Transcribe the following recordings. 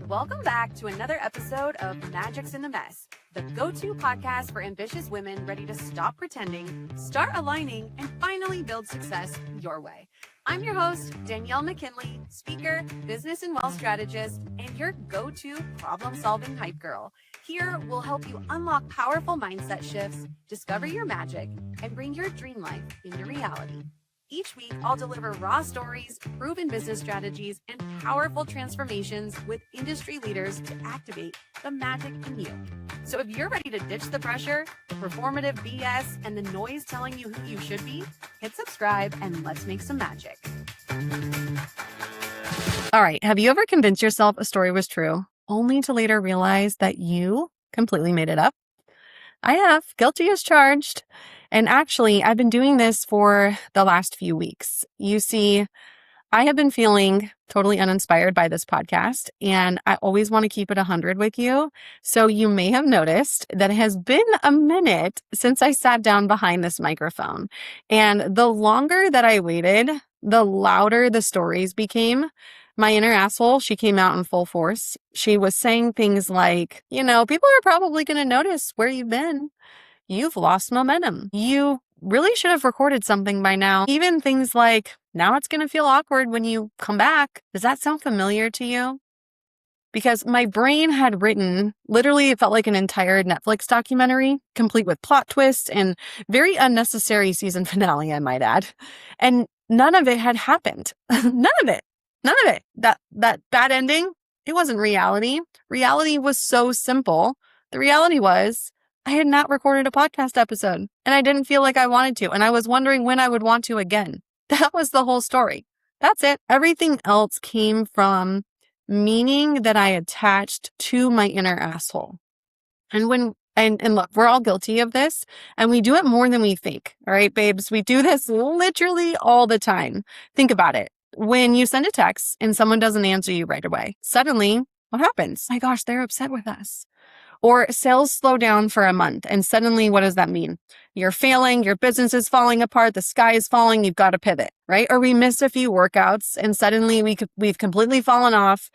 Welcome back to another episode of Magic's in the Mess, the go-to podcast for ambitious women ready to stop pretending, start aligning, and finally build success your way. I'm your host, Danielle McKinley, speaker, business and wealth strategist, and your go-to problem-solving hype girl. Here, we'll help you unlock powerful mindset shifts, discover your magic, and bring your dream life into reality. Each week, I'll deliver raw stories, proven business strategies, and powerful transformations with industry leaders to activate the magic in you. So if you're ready to ditch the pressure, the performative BS, and the noise telling you who you should be, hit subscribe and let's make some magic. All right, have you ever convinced yourself a story was true, only to later realize that you completely made it up? I have. Guilty as charged. And actually, I've been doing this for the last few weeks. You see, I have been feeling totally uninspired by this podcast, and I always want to keep it 100 with you. So you may have noticed that it has been a minute since I sat down behind this microphone. And the longer that I waited, the louder the stories became. My inner asshole, she came out in full force. She was saying things like, people are probably going to notice where you've been. You've lost momentum. You really should have recorded something by now. Even things like, now it's going to feel awkward when you come back. Does that sound familiar to you? Because my brain had written, literally it felt like an entire Netflix documentary, complete with plot twists and very unnecessary season finale, I might add. And none of it had happened. None of it. That bad ending, it wasn't reality. Reality was so simple. The reality was I had not recorded a podcast episode and I didn't feel like I wanted to. And I was wondering when I would want to again. That was the whole story. That's it. Everything else came from meaning that I attached to my inner asshole. And look, we're all guilty of this and we do it more than we think. All right, babes, we do this literally all the time. Think about it. When you send a text and someone doesn't answer you right away, suddenly what happens? My gosh, they're upset with us. Or sales slow down for a month and suddenly what does that mean? You're failing, your business is falling apart, the sky is falling, you've got to pivot, right? Or we miss a few workouts and suddenly we've completely fallen off.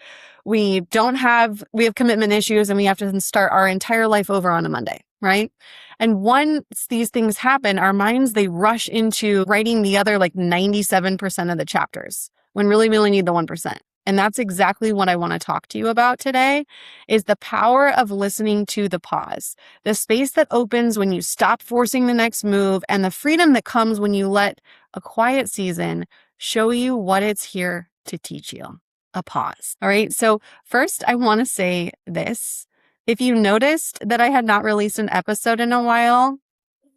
We have commitment issues and we have to start our entire life over on a Monday, right? And once these things happen, our minds, they rush into writing the other 97% of the chapters when really we only need the 1%. And that's exactly what I want to talk to you about today is the power of listening to the pause, the space that opens when you stop forcing the next move and the freedom that comes when you let a quiet season show you what it's here to teach you, a pause. All right. So first I want to say this. If you noticed that I had not released an episode in a while,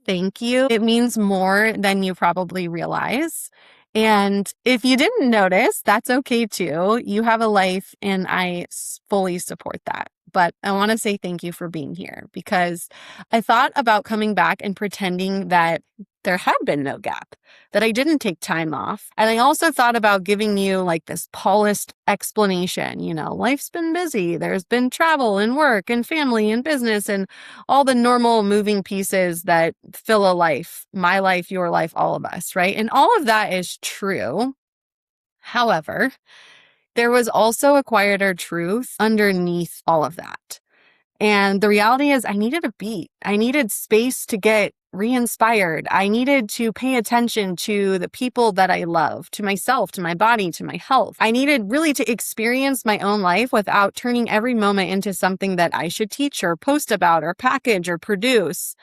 thank you. It means more than you probably realize. And if you didn't notice, that's okay too. You have a life and I fully support that. But I want to say thank you for being here because I thought about coming back and pretending that there had been no gap, that I didn't take time off. And I also thought about giving you this polished explanation. Life's been busy. There's been travel and work and family and business and all the normal moving pieces that fill a life, my life, your life, all of us, right? And all of that is true. However, there was also a quieter truth underneath all of that. And the reality is I needed a beat. I needed space to get re-inspired. I needed to pay attention to the people that I love, to myself, to my body, to my health. I needed really to experience my own life without turning every moment into something that I should teach or post about or package or produce.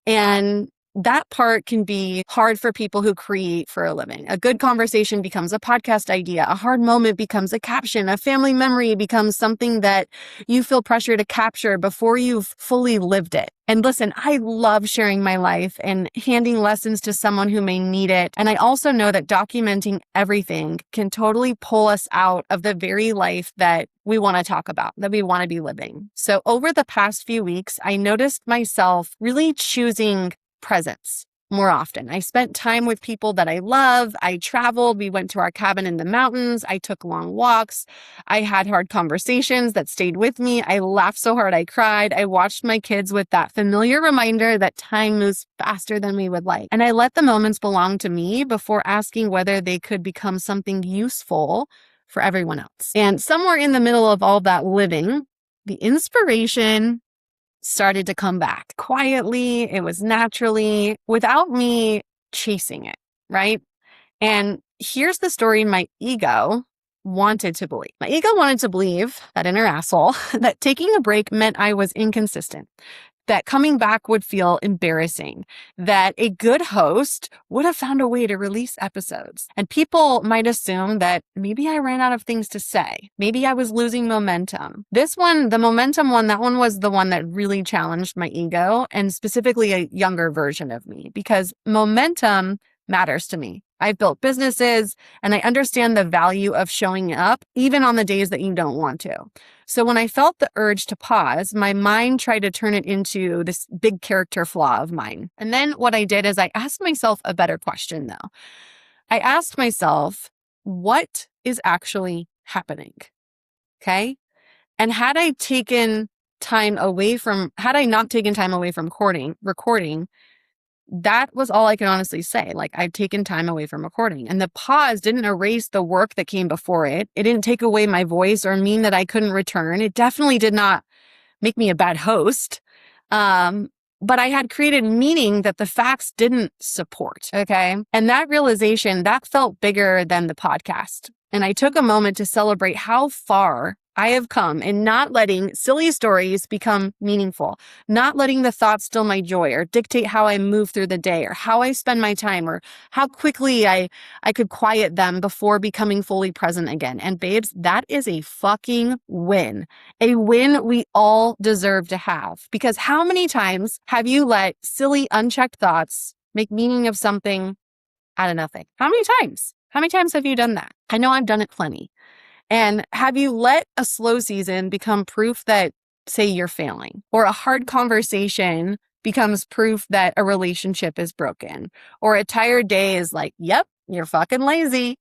And that part can be hard for people who create for a living. A good conversation becomes a podcast idea. A hard moment becomes a caption. A family memory becomes something that you feel pressure to capture before you've fully lived it. And listen, I love sharing my life and handing lessons to someone who may need it. And I also know that documenting everything can totally pull us out of the very life that we want to talk about, that we want to be living. So over the past few weeks, I noticed myself really choosing presence more often. I spent time with people that I love. I traveled. We went to our cabin in the mountains. I took long walks. I had hard conversations that stayed with me. I laughed so hard I cried. I watched my kids with that familiar reminder that time moves faster than we would like. And I let the moments belong to me before asking whether they could become something useful for everyone else. And somewhere in the middle of all that living, the inspiration started to come back quietly. It was naturally without me chasing it, right? And here's the story my ego wanted to believe. My ego wanted to believe, that inner asshole, that taking a break meant I was inconsistent, that coming back would feel embarrassing, that a good host would have found a way to release episodes. And people might assume that maybe I ran out of things to say. Maybe I was losing momentum. This one, the momentum one, that one was the one that really challenged my ego, and specifically a younger version of me, because momentum matters to me. I've built businesses and I understand the value of showing up even on the days that you don't want to. So when I felt the urge to pause, my mind tried to turn it into this big character flaw of mine. And then what I did is I asked myself a better question though. I asked myself, what is actually happening? Okay. And had I not taken time away from recording, that was all I can honestly say. Like, I'd taken time away from recording, and the pause didn't erase the work that came before it. It didn't take away my voice or mean that I couldn't return. It definitely did not make me a bad host. But I had created meaning that the facts didn't support. Okay. And that realization, that felt bigger than the podcast. And I took a moment to celebrate how far I have come in not letting silly stories become meaningful, not letting the thoughts steal my joy or dictate how I move through the day or how I spend my time or how quickly I could quiet them before becoming fully present again. And babes, that is a fucking win. A win we all deserve to have. Because how many times have you let silly, unchecked thoughts make meaning of something out of nothing? How many times? How many times have you done that? I know I've done it plenty. And have you let a slow season become proof that, say, you're failing, or a hard conversation becomes proof that a relationship is broken, or a tired day is like, yep, you're fucking lazy,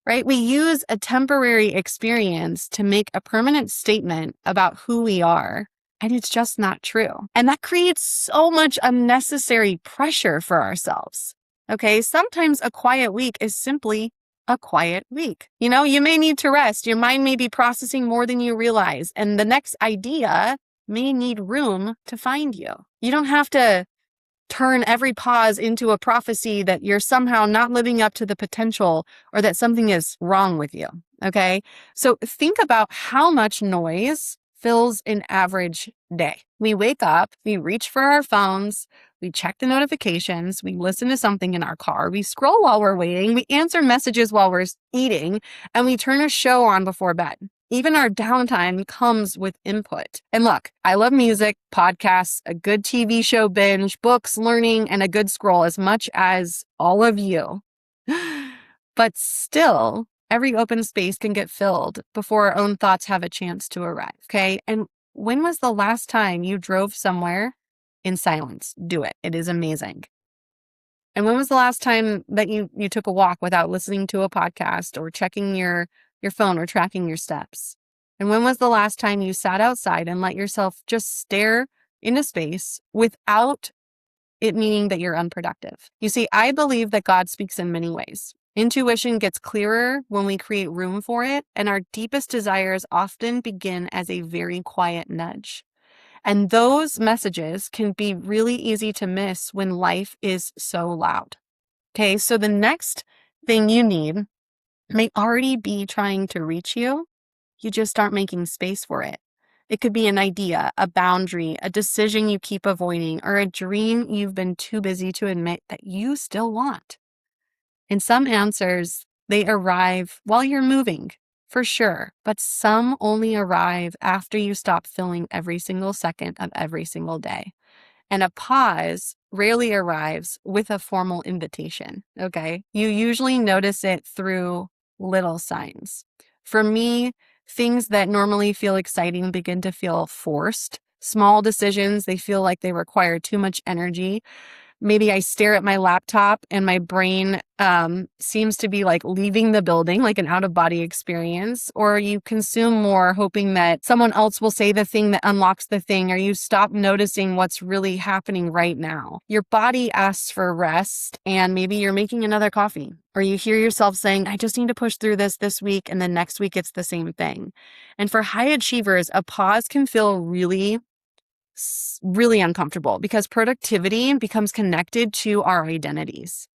right? We use a temporary experience to make a permanent statement about who we are, and it's just not true. And that creates so much unnecessary pressure for ourselves. Okay, sometimes a quiet week is simply a quiet week. You know, you may need to rest. Your mind may be processing more than you realize. And the next idea may need room to find you. You don't have to turn every pause into a prophecy that you're somehow not living up to the potential or that something is wrong with you. Okay. So think about how much noise fills an average day. We wake up, we reach for our phones, we check the notifications, we listen to something in our car, we scroll while we're waiting, we answer messages while we're eating, and we turn a show on before bed. Even our downtime comes with input. And look, I love music, podcasts, a good TV show binge, books, learning, and a good scroll as much as all of you. But still, every open space can get filled before our own thoughts have a chance to arrive, okay? And when was the last time you drove somewhere in silence? Do it. It is amazing. And when was the last time that you took a walk without listening to a podcast or checking your phone or tracking your steps? And when was the last time you sat outside and let yourself just stare into space without it meaning that you're unproductive? You see, I believe that God speaks in many ways. Intuition gets clearer when we create room for it, and our deepest desires often begin as a very quiet nudge. And those messages can be really easy to miss when life is so loud. Okay, so the next thing you need may already be trying to reach you. You just aren't making space for it. It could be an idea, a boundary, a decision you keep avoiding, or a dream you've been too busy to admit that you still want. And some answers, they arrive while you're moving, for sure, but some only arrive after you stop filling every single second of every single day. And a pause rarely arrives with a formal invitation, okay? You usually notice it through little signs. For me, things that normally feel exciting begin to feel forced. Small decisions, they feel like they require too much energy. Maybe I stare at my laptop and my brain seems to be like leaving the building, like an out of body experience, or you consume more hoping that someone else will say the thing that unlocks the thing, or you stop noticing what's really happening right now. Your body asks for rest, and maybe you're making another coffee, or you hear yourself saying, I just need to push through this week, and then next week it's the same thing. And for high achievers, a pause can feel really uncomfortable because productivity becomes connected to our identities.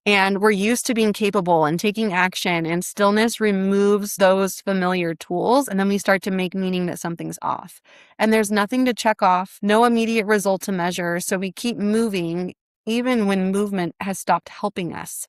And we're used to being capable and taking action, and stillness removes those familiar tools. And then we start to make meaning that something's off. And there's nothing to check off, no immediate result to measure. So we keep moving even when movement has stopped helping us.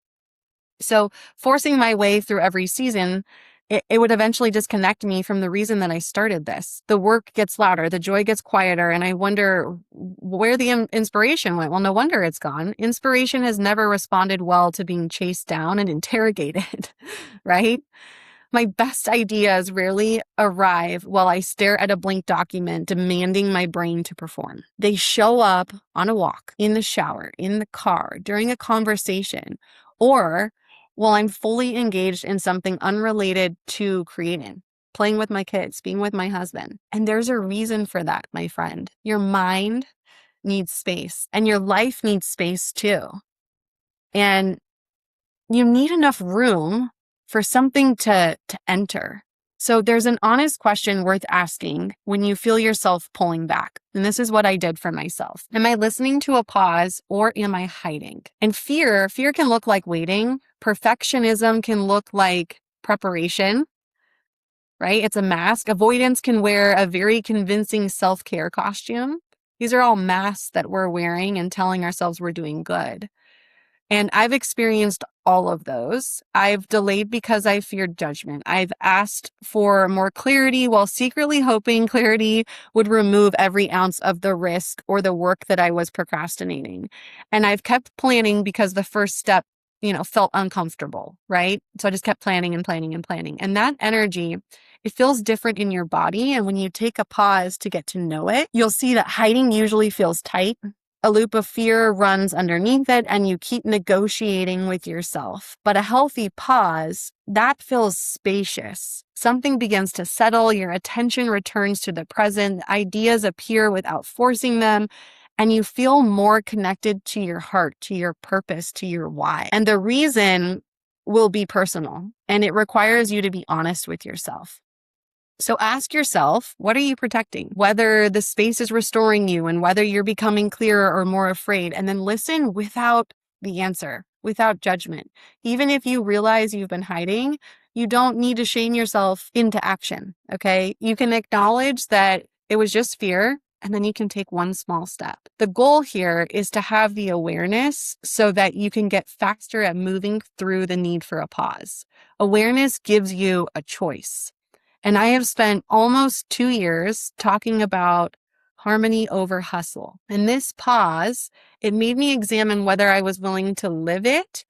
So forcing my way through every season, it would eventually disconnect me from the reason that I started this. The work gets louder, the joy gets quieter, and I wonder where the inspiration went. Well, no wonder it's gone. Inspiration has never responded well to being chased down and interrogated, right? My best ideas rarely arrive while I stare at a blank document demanding my brain to perform. They show up on a walk, in the shower, in the car, during a conversation, or while I'm fully engaged in something unrelated to creating, playing with my kids, being with my husband. And there's a reason for that, my friend. Your mind needs space, and your life needs space too. And you need enough room for something to enter. So there's an honest question worth asking when you feel yourself pulling back. And this is what I did for myself. Am I listening to a pause, or am I hiding? And fear can look like waiting. Perfectionism can look like preparation, right? It's a mask. Avoidance can wear a very convincing self-care costume. These are all masks that we're wearing and telling ourselves we're doing good. And I've experienced all of those. I've delayed because I feared judgment. I've asked for more clarity while secretly hoping clarity would remove every ounce of the risk or the work that I was procrastinating. And I've kept planning because the first step, felt uncomfortable, right? So I just kept planning and planning and planning. And that energy, it feels different in your body. And when you take a pause to get to know it, you'll see that hiding usually feels tight. A loop of fear runs underneath it, and you keep negotiating with yourself. But a healthy pause, that feels spacious. Something begins to settle, your attention returns to the present, ideas appear without forcing them, and you feel more connected to your heart, to your purpose, to your why. And the reason will be personal, and it requires you to be honest with yourself. So ask yourself, what are you protecting? Whether the space is restoring you and whether you're becoming clearer or more afraid. And then listen without the answer, without judgment. Even if you realize you've been hiding, you don't need to shame yourself into action, okay? You can acknowledge that it was just fear, and then you can take one small step. The goal here is to have the awareness so that you can get faster at moving through the need for a pause. Awareness gives you a choice. And I have spent almost 2 years talking about harmony over hustle. And this pause, it made me examine whether I was willing to live it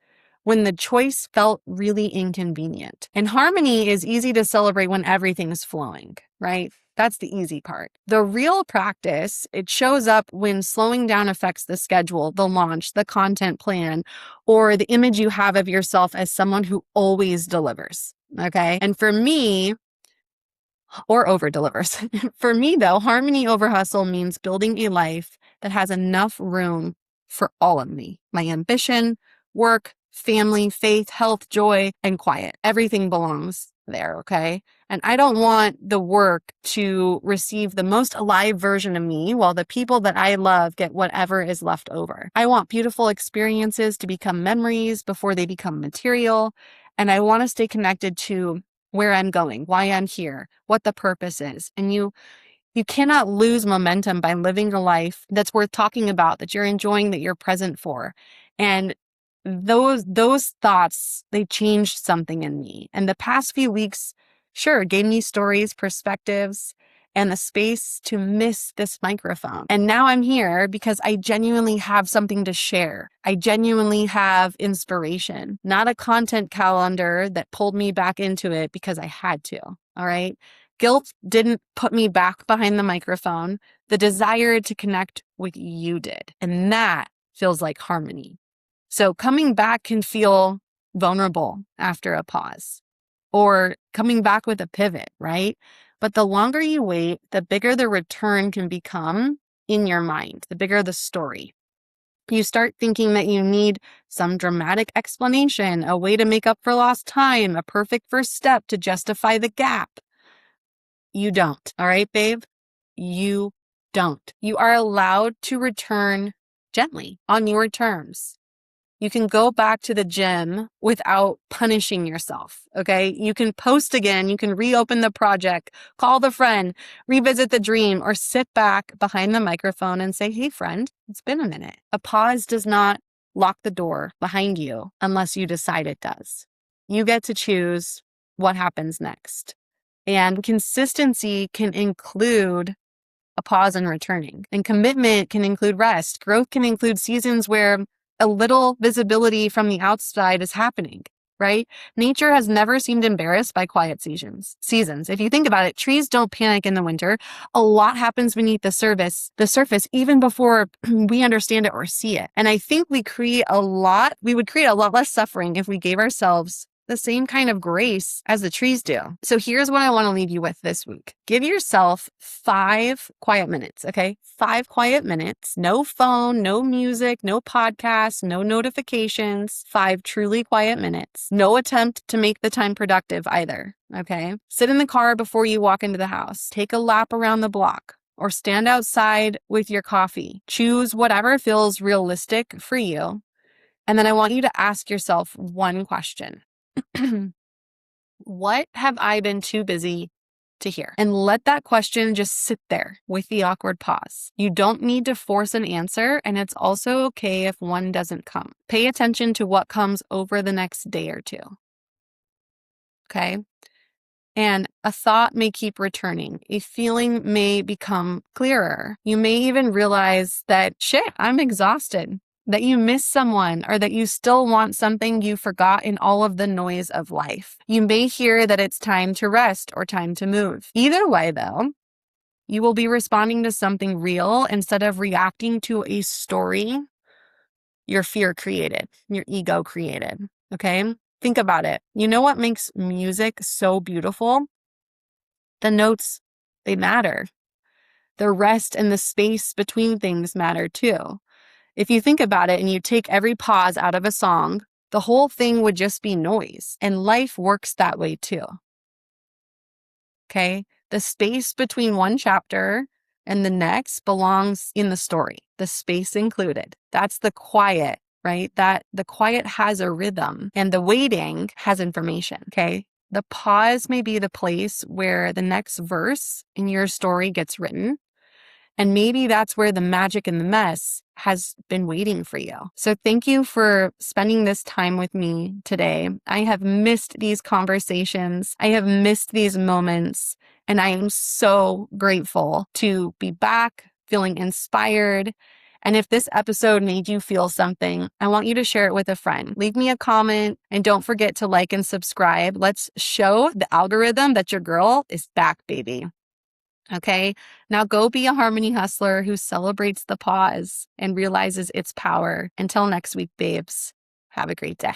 when the choice felt really inconvenient. And harmony is easy to celebrate when everything's flowing, right? That's the easy part. The real practice, it shows up when slowing down affects the schedule, the launch, the content plan, or the image you have of yourself as someone who always delivers, okay? And for me, or over delivers. For me, though, harmony over hustle means building a life that has enough room for all of me. My ambition, work, family, faith, health, joy, and quiet. Everything belongs there, okay? And I don't want the work to receive the most alive version of me while the people that I love get whatever is left over. I want beautiful experiences to become memories before they become material. And I want to stay connected to where I'm going, why I'm here, what the purpose is. And you cannot lose momentum by living a life that's worth talking about, that you're enjoying, that you're present for. And those thoughts, they changed something in me. And the past few weeks, sure, gave me stories, perspectives, and the space to miss this microphone. And now I'm here because I genuinely have something to share. I genuinely have inspiration, not a content calendar that pulled me back into it because I had to. All right. Guilt didn't put me back behind the microphone. The desire to connect with you did. And that feels like harmony. So coming back can feel vulnerable after a pause, or coming back with a pivot, right? But the longer you wait, the bigger the return can become in your mind, the bigger the story. You start thinking that you need some dramatic explanation, a way to make up for lost time, a perfect first step to justify the gap. You don't, all right, babe? You don't. You are allowed to return gently on your terms. You can go back to the gym without punishing yourself, okay? You can post again, you can reopen the project, call the friend, revisit the dream, or sit back behind the microphone and say, hey, friend, it's been a minute. A pause does not lock the door behind you unless you decide it does. You get to choose what happens next. And consistency can include a pause and returning. And commitment can include rest. Growth can include seasons where a little visibility from the outside is happening, right? Nature has never seemed embarrassed by quiet seasons. If you think about it, trees don't panic in the winter. A lot happens beneath the surface even before we understand it or see it. And I think we would create a lot less suffering if we gave ourselves the same kind of grace as the trees do. So here's what I want to leave you with this week. Give yourself 5 quiet minutes, okay? 5 quiet minutes. No phone, no music, no podcasts, no notifications. 5 truly quiet minutes. No attempt to make the time productive either, okay? Sit in the car before you walk into the house. Take a lap around the block, or stand outside with your coffee. Choose whatever feels realistic for you. And then I want you to ask yourself one question. What have I been too busy to hear? And let that question just sit there with the awkward pause. You don't need to force an answer, and it's also okay if one doesn't come. Pay attention to what comes over the next day or two. Okay? And a thought may keep returning. A feeling may become clearer. You may even realize that, shit, I'm exhausted. That you miss someone, or that you still want something you forgot in all of the noise of life. You may hear that it's time to rest or time to move. Either way, though, you will be responding to something real instead of reacting to a story your fear created, your ego created, okay? Think about it. You know what makes music so beautiful? The notes, they matter. The rest and the space between things matter too. If you think about it and you take every pause out of a song, the whole thing would just be noise. And life works that way too. Okay? The space between one chapter and the next belongs in the story, the space included. That's the quiet, right? That the quiet has a rhythm and the waiting has information. Okay? The pause may be the place where the next verse in your story gets written. And maybe that's where the magic in the mess has been waiting for you. So thank you for spending this time with me today. I have missed these conversations. I have missed these moments. And I am so grateful to be back, feeling inspired. And if this episode made you feel something, I want you to share it with a friend. Leave me a comment and don't forget to like and subscribe. Let's show the algorithm that your girl is back, baby. Okay, now go be a harmony hustler who celebrates the pause and realizes its power. Until next week, babes, have a great day.